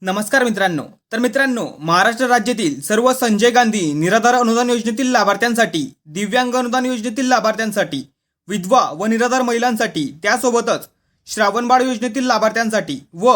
नमस्कार मित्रांनो, महाराष्ट्र राज्यातील सर्व संजय गांधी निराधार अनुदान योजनेतील लाभार्थ्यांसाठी, दिव्यांग अनुदान योजनेतील लाभार्थ्यांसाठी, विधवा व निराधार महिलांसाठी, त्यासोबतच श्रावणबाळ योजनेतील लाभार्थ्यांसाठी व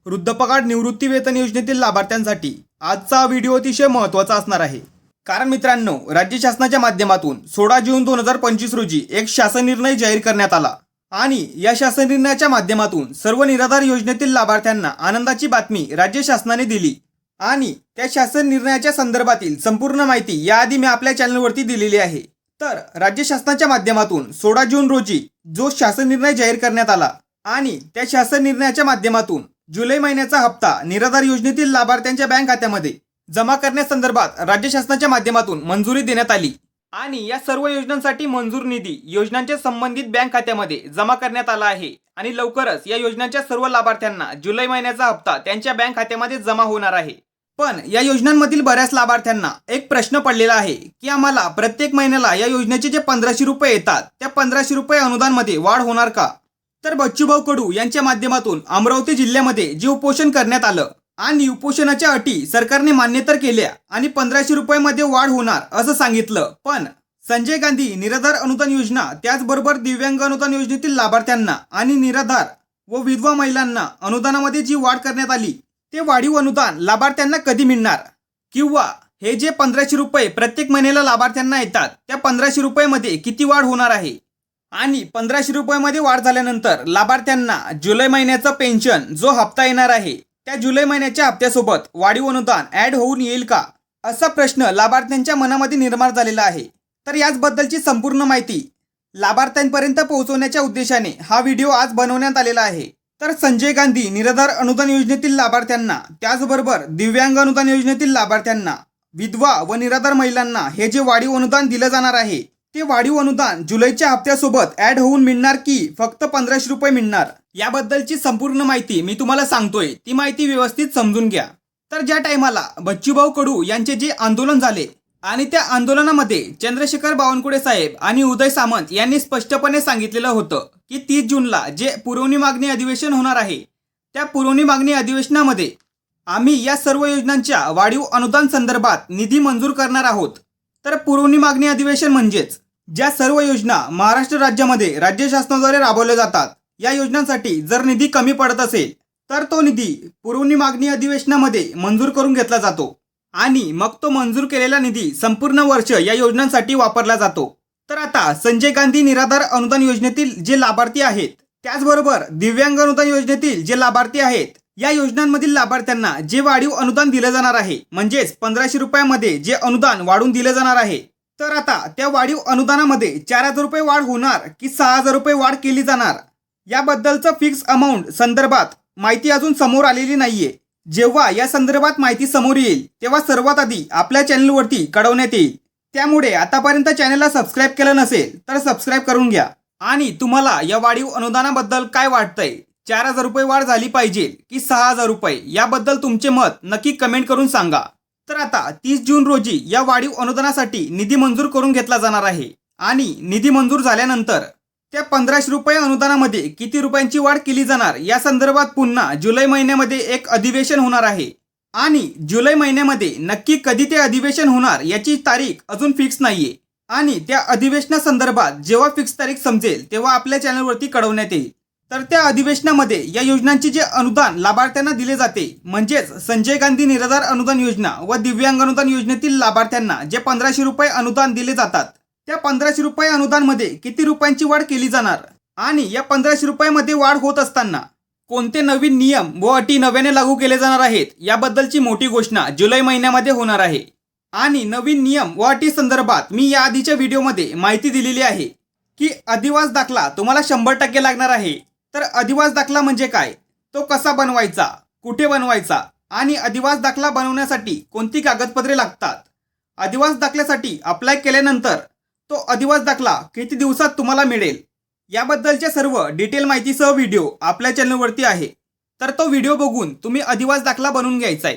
वृद्धपकाळ निवृत्ती वेतन योजनेतील लाभार्थ्यांसाठी आजचा व्हिडिओ अतिशय महत्त्वाचा असणार आहे। कारण मित्रांनो, राज्य शासनाच्या माध्यमातून 16 जून 2025 रोजी एक शासन निर्णय जाहीर करण्यात आला आणि या शासन निर्णयाच्या माध्यमातून सर्व निराधार योजनेतील लाभार्थ्यांना आनंदाची बातमी राज्य शासनाने दिली आणि त्या शासन निर्णयाच्या संदर्भातील संपूर्ण माहिती याआधी मी आपल्या चॅनलवरती दिलेली आहे। तर राज्य शासनाच्या माध्यमातून 16 जून रोजी जो शासन निर्णय जाहीर करण्यात आला आणि त्या शासन निर्णयाच्या माध्यमातून जुलै महिन्याचा हप्ता निराधार योजनेतील लाभार्थ्यांच्या बँक खात्यामध्ये जमा करण्यासंदर्भात राज्य शासनाच्या माध्यमातून मंजुरी देण्यात आली आणि या सर्व योजनांसाठी मंजूर निधी योजनांच्या संबंधित बँक खात्यामध्ये जमा करण्यात आला आहे आणि लवकरच या योजनांच्या सर्व लाभार्थ्यांना जुलै महिन्याचा हप्ता त्यांच्या बँक खात्यामध्ये जमा होणार आहे। पण या योजनांमधील बऱ्याच लाभार्थ्यांना एक प्रश्न पडलेला आहे की आम्हाला प्रत्येक महिन्याला या योजनेचे जे 1500 रुपये येतात त्या 1500 रुपये अनुदानमध्ये वाढ होणार का? तर बच्चूभाऊ कडू यांच्या माध्यमातून अमरावती जिल्ह्यामध्ये जे उपोषण करण्यात आलं आणि उपोषणाच्या अटी सरकारने मान्य तर केल्या आणि 1500 रुपयामध्ये वाढ होणार असं सांगितलं, पण संजय गांधी निराधार अनुदान योजना त्याचबरोबर दिव्यांग अनुदान योजनेतील लाभार्थ्यांना आणि निराधार व विधवा महिलांना अनुदानामध्ये जी वाढ करण्यात आली ते वाढीव अनुदान लाभार्थ्यांना कधी मिळणार किंवा हे जे 1500 रुपये प्रत्येक महिन्याला लाभार्थ्यांना येतात त्या 1500 रुपयामध्ये किती वाढ होणार आहे आणि 1500 रुपयामध्ये वाढ झाल्यानंतर लाभार्थ्यांना जुलै महिन्याचा पेन्शन जो हप्ता येणार आहे त्या जुलै महिन्याच्या हप्त्यासोबत वाढीव अनुदान ऍड होऊन येईल का, असा प्रश्न लाभार्थ्यांच्या मनामध्ये निर्माण झालेला आहे। तर याचबद्दलची संपूर्ण माहिती लाभार्थ्यांपर्यंत पोहोचवण्याच्या उद्देशाने हा व्हिडिओ आज बनवण्यात आलेला आहे। तर संजय गांधी निराधार अनुदान योजनेतील लाभार्थ्यांना, त्याचबरोबर दिव्यांग अनुदान योजनेतील लाभार्थ्यांना, विधवा व निराधार महिलांना हे जे वाढीव अनुदान दिलं जाणार आहे ते वाढीव अनुदान जुलैच्या हप्त्यासोबत ऍड होऊन मिळणार की फक्त 1500 रुपये मिळणार, याबद्दलची संपूर्ण माहिती मी तुम्हाला सांगतोय, ती माहिती व्यवस्थित समजून घ्या। तर ज्या टायमाला बच्चूभाऊ कडू यांचे जे आंदोलन झाले आणि त्या आंदोलनामध्ये चंद्रशेखर बावनकुळे साहेब आणि उदय सामंत यांनी स्पष्टपणे सांगितलेलं होतं की 30 जूनला जे पुरवणी मागणी अधिवेशन होणार आहे त्या पुरवणी मागणी अधिवेशनामध्ये आम्ही या सर्व योजनांच्या वाढीव अनुदान संदर्भात निधी मंजूर करणार आहोत। तर पुरवणी मागणी अधिवेशन म्हणजेच ज्या सर्व योजना महाराष्ट्र राज्यामध्ये राज्य शासनाद्वारे राबवल्या जातात या योजनांसाठी जर निधी कमी पडत असेल तर तो निधी पुरवणी मागणी अधिवेशनामध्ये मंजूर करून घेतला जातो आणि मग तो मंजूर केलेला निधी संपूर्ण वर्ष या योजनांसाठी वापरला जातो। तर आता संजय गांधी निराधार अनुदान योजनेतील जे लाभार्थी आहेत, त्याचबरोबर दिव्यांग अनुदान योजनेतील जे लाभार्थी आहेत, या योजनांमधील लाभार्थ्यांना जे वाढीव अनुदान दिलं जाणार आहे म्हणजेच 1500 रुपयामध्ये जे अनुदान वाढून दिलं जाणार आहे, तर आता त्या वाढीव अनुदानामध्ये 4000 रुपये वाढ होणार की 6000 रुपये वाढ केली जाणार याबद्दलचं फिक्स अमाऊंट संदर्भात माहिती अजून समोर आलेली नाहीये। जेव्हा या संदर्भात माहिती समोर येईल तेव्हा सर्वात आधी आपल्या चॅनलवरती कळवण्यात येईल। त्यामुळे आतापर्यंत चॅनलला सबस्क्राईब केलं नसेल तर सबस्क्राईब करून घ्या आणि तुम्हाला या वाढीव अनुदानाबद्दल काय वाटतंय, 4000 रुपये वाढ झाली पाहिजे की 6000 रुपये, याबद्दल तुमचे मत नक्की कमेंट करून सांगा। तर आता 30 जून रोजी या वाढीव अनुदानासाठी निधी मंजूर करून घेतला जाणार आहे आणि निधी मंजूर झाल्यानंतर त्या 1500 रुपये अनुदानामध्ये किती रुपयांची वाढ केली जाणार या संदर्भात पुन्हा जुलै महिन्यामध्ये एक अधिवेशन होणार आहे आणि जुलै महिन्यामध्ये नक्की कधी ते अधिवेशन होणार याची तारीख अजून फिक्स नाहीये आणि त्या अधिवेशनासंदर्भात जेव्हा फिक्स तारीख समजेल तेव्हा आपल्या चॅनलवरती कळवण्यात येईल। तर त्या अधिवेशनामध्ये या योजनांचे जे अनुदान लाभार्थ्यांना दिले जाते म्हणजेच संजय गांधी निराधार अनुदान योजना व दिव्यांग अनुदान योजनेतील लाभार्थ्यांना जे 1500 रुपये अनुदान दिले जातात त्या 1500 रुपये अनुदानमध्ये किती रुपयांची वाढ केली जाणार आणि या 1500 रुपयामध्ये वाढ होत असताना कोणते नवीन नियम व अटी नव्याने लागू केले जाणार आहेत याबद्दलची मोठी घोषणा जुलै महिन्यामध्ये होणार आहे। आणि नवीन नियम व अटी संदर्भात मी या आधीच्या व्हिडिओमध्ये माहिती दिलेली आहे की अधिवास दाखला तुम्हाला 100% लागणार आहे। तर अधिवास दाखला म्हणजे काय, तो कसा बनवायचा, कुठे बनवायचा आणि अधिवास दाखला बनवण्यासाठी कोणती कागदपत्रे लागतात, अधिवास दाखल्यासाठी अप्लाय केल्यानंतर तो अधिवास दाखला किती दिवसात तुम्हाला मिळेल, याबद्दलच्या सर्व डिटेल माहितीसह व्हिडिओ आपल्या चॅनलवरती आहे। तर तो व्हिडिओ बघून तुम्ही अधिवास दाखला बनवून घ्यायचा आहे।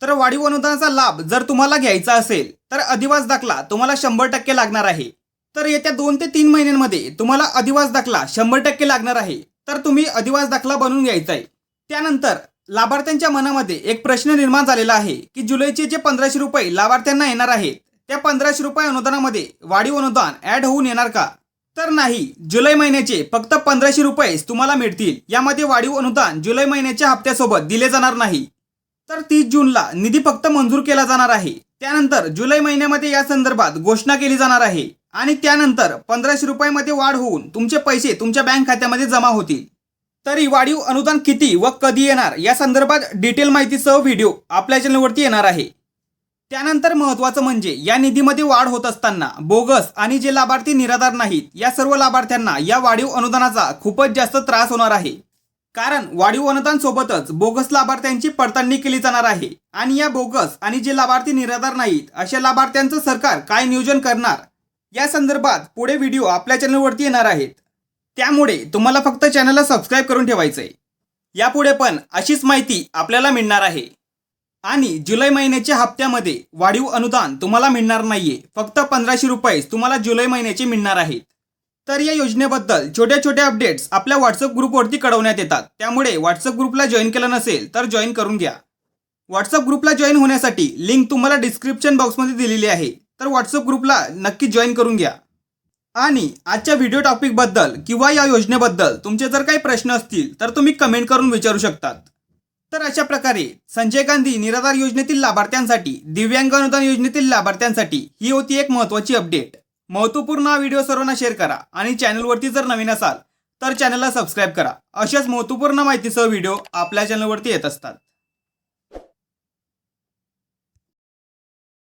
तर वाढीव अनुदानाचा लाभ जर तुम्हाला घ्यायचा असेल तर अधिवास दाखला तुम्हाला 100% लागणार आहे। तर येत्या 2 ते 3 महिन्यांमध्ये तुम्हाला अधिवास दाखला 100% लागणार आहे। तर तुम्ही अधिवास दाखला बनवून घ्यायचा आहे। त्यानंतर लाभार्थ्यांच्या मनामध्ये एक प्रश्न निर्माण झालेला आहे की जुलैचे जे 1500 रुपये लाभार्थ्यांना येणार आहेत त्या 1500 रुपये अनुदानामध्ये वाढीव अनुदान ऍड होऊन येणार का? तर नाही, जुलै महिन्याचे फक्त 1500 रुपयेच तुम्हाला मिळतील. यामध्ये वाढीव अनुदान जुलै महिन्याच्या हप्त्यासोबत दिले जाणार नाही. तर 30 जूनला निधी फक्त मंजूर केला जाणार आहे. त्यानंतर जुलै महिन्यामध्ये या संदर्भात घोषणा केली जाणार आहे आणि त्यानंतर 1500 रुपयामध्ये वाढ होऊन तुमचे पैसे तुमच्या बँक खात्यामध्ये जमा होतील. तरी वाढीव अनुदान किती व कधी येणार या संदर्भात डिटेल माहितीसह व्हिडिओ आपल्या चॅनलवरती येणार आहे. त्यानंतर महत्त्वाचं म्हणजे या निधीमध्ये वाढ होत असताना बोगस आणि जे लाभार्थी निराधार नाहीत या सर्व लाभार्थ्यांना या वाढीव अनुदानाचा खूपच जास्त त्रास होणार आहे. कारण वाढीव अनुदान सोबतच बोगस लाभार्थ्यांची पडताळणी केली जाणार आहे आणि या बोगस आणि जे लाभार्थी निराधार नाहीत अशा लाभार्थ्यांचं सरकार काय नियोजन करणार या संदर्भात पुढे व्हिडिओ आपल्या चॅनलवरती येणार आहेत. त्यामुळे तुम्हाला फक्त चॅनलला सबस्क्राईब करून ठेवायचंय. यापुढे पण अशीच माहिती आपल्याला मिळणार आहे. आणि जुलै महिन्याच्या हप्त्यामध्ये वाढीव अनुदान तुम्हाला मिळणार नाहीये, फक्त 1500 रुपयेच तुम्हाला जुलै महिन्याचे मिळणार आहेत. तर या योजनेबद्दल छोट्या छोट्या अपडेट्स आपल्या व्हॉट्सअप ग्रुपवरती कळवण्यात येतात. त्यामुळे व्हॉट्सअप ग्रुपला जॉईन केलं नसेल तर जॉईन करून घ्या. व्हॉट्सअप ग्रुपला जॉईन होण्यासाठी लिंक तुम्हाला डिस्क्रिप्शन बॉक्समध्ये दिलेली आहे. तर व्हॉट्सअप ग्रुपला नक्की जॉईन करून घ्या. आणि आजच्या व्हिडिओ टॉपिकबद्दल किंवा या योजनेबद्दल तुमचे जर काही प्रश्न असतील तर तुम्ही कमेंट करून विचारू शकतात. तर अशा प्रकारे संजय गांधी निराधार योजनेतील लाभार्थ्यांसाठी, दिव्यांग अनुदान योजनेतील लाभार्थ्यांसाठी ही होती एक महत्त्वाची अपडेट. महत्त्वपूर्ण हा व्हिडिओ सर्वांना शेअर करा आणि चॅनलवरती जर नवीन असाल तर चॅनलला सबस्क्राईब करा. अशाच महत्त्वपूर्ण माहितीसह व्हिडिओ आपल्या चॅनलवरती येत असतात.